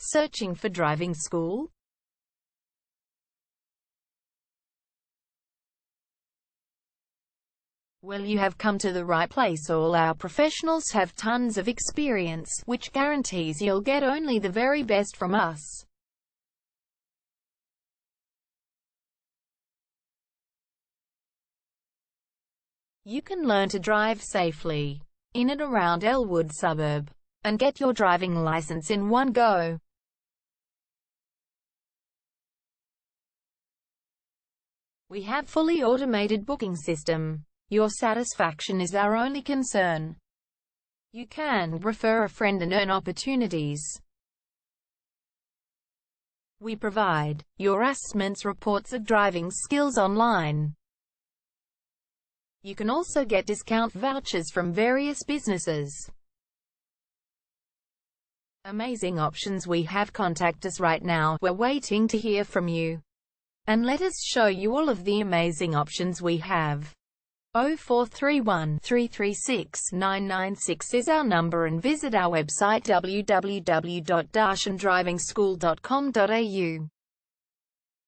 Searching for driving school? Well, you have come to the right place. All our professionals have tons of experience, which guarantees you'll get only the very best from us. You can learn to drive safely in and around Elwood suburb and get your driving license in one go. We have fully automated booking system. Your satisfaction is our only concern. You can refer a friend and earn opportunities. We provide your assessments reports of driving skills online. You can also get discount vouchers from various businesses. Amazing options we have. Contact us right now. We're waiting to hear from you. And let us show you all of the amazing options we have. 0431 336 996 is our number, and visit our website www.darshandrivingschool.com.au.